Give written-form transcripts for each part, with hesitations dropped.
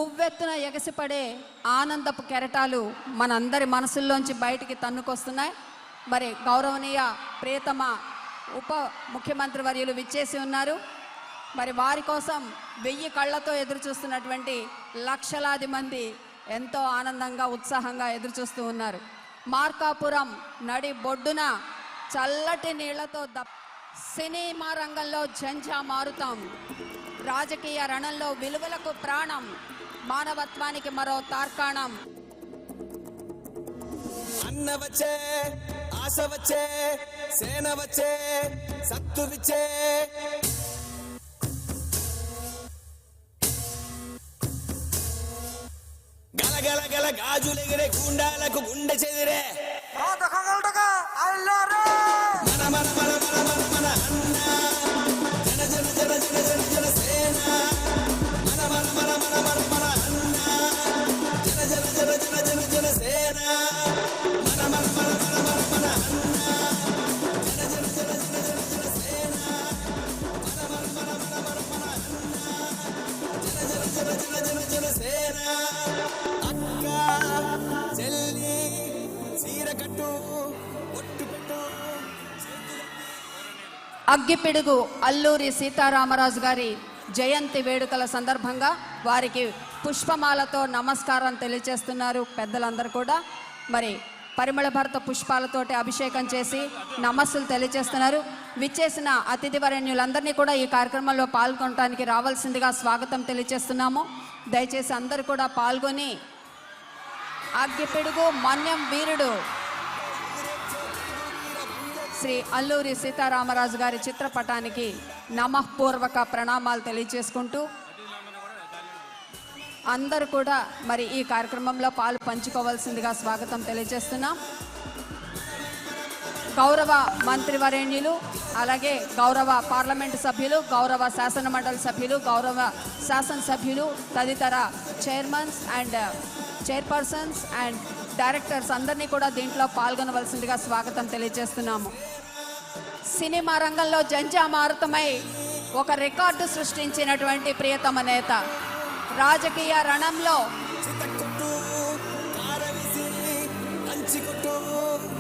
ఉవ్వెత్తున ఎగసిపడే ఆనందపు కెరటాలు మనందరి మనసుల్లోంచి బయటికి తన్నుకొస్తున్నాయి. మరి గౌరవనీయ ప్రియతమ ఉప ముఖ్యమంత్రి వర్యులు విచ్చేసి ఉన్నారు. మరి వారి కోసం 1000 కళ్ళతో ఎదురు చూస్తున్నటువంటి లక్షలాది మంది ఎంతో ఆనందంగా ఉత్సాహంగా ఎదురు చూస్తూ ఉన్నారు. మార్కాపురం నడి బొడ్డున చల్లటి నీళ్లతో సినిమా రంగంలో జంజా మారుతాం. రాజకీయ రణంలో విలువలకు ప్రాణం, మానవత్వానికి మరో తార్కాణం. అన్న వచ్చే, ఆశ వచ్చే, సేన వచ్చే, సత్తు విచ్చే, గలగల గల గాజులెగిరే గుండాలకు గుండె చెదిరే మన మన మన మన మన మన అన్న జన జన జన జన జన జన సేన మన మన మన మన మన మన అన్న జన జన జన జన జన జన సేన మన మన మన మన మన మన అన్న జన జన జన జన జన జన సేన మన మన మన మన మన మన అన్న జన జన జన జన జన జన సేన. అక్క చెల్లి చీరకట్టు ఒట్టు పెట్టు. అగ్గిపిడుగు అల్లూరి సీతారామరాజు గారి జయంతి వేడుకల సందర్భంగా వారికి పుష్పమాలతో నమస్కారం తెలియజేస్తున్నారు పెద్దలందరూ కూడా. మరి పరిమళ భరిత పుష్పాలతోటి అభిషేకం చేసి నమస్సులు తెలియజేస్తున్నారు. విచ్చేసిన అతిథి వరేణ్యులందరినీ కూడా ఈ కార్యక్రమంలో పాల్గొనడానికి రావాల్సిందిగా స్వాగతం తెలియజేస్తున్నాము. దయచేసి అందరూ కూడా పాల్గొని అగ్గిపిడుగు మన్యం వీరుడు శ్రీ అల్లూరి సీతారామరాజు గారి చిత్రపటానికి నమఃపూర్వక ప్రణామాలు తెలియజేసుకుంటూ అందరూ కూడా మరి ఈ కార్యక్రమంలో పాలు పంచుకోవాల్సిందిగా స్వాగతం తెలియజేస్తున్నాం. గౌరవ మంత్రివరేణ్యులు, అలాగే గౌరవ పార్లమెంటు సభ్యులు, గౌరవ శాసనమండలి సభ్యులు, గౌరవ శాసనసభ్యులు, తదితర chairmans and chairpersons and directors అందరినీ కూడా దీంట్లో పాల్గొనవలసిందిగా స్వాగతం తెలియజేస్తున్నాము. సినిమా రంగంలో జంజా మారుతమై ఒక రికార్డు సృష్టించినటువంటి ప్రియతమ నేత, రాజకీయ రణంలో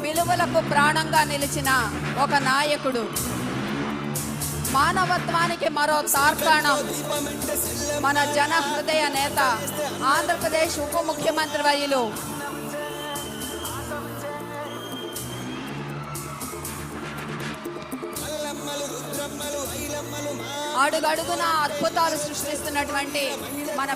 విలువలకు ప్రాణంగా నిలిచిన ఒక నాయకుడు, మానవత్వానికి మరో తార్కాణం, మన జన హృదయ నేత, ఆంధ్రప్రదేశ్ ఉప ముఖ్యమంత్రి వర్యులు అడుగడుగున అద్భుతాలు సృష్టిస్తున్నటువంటి మన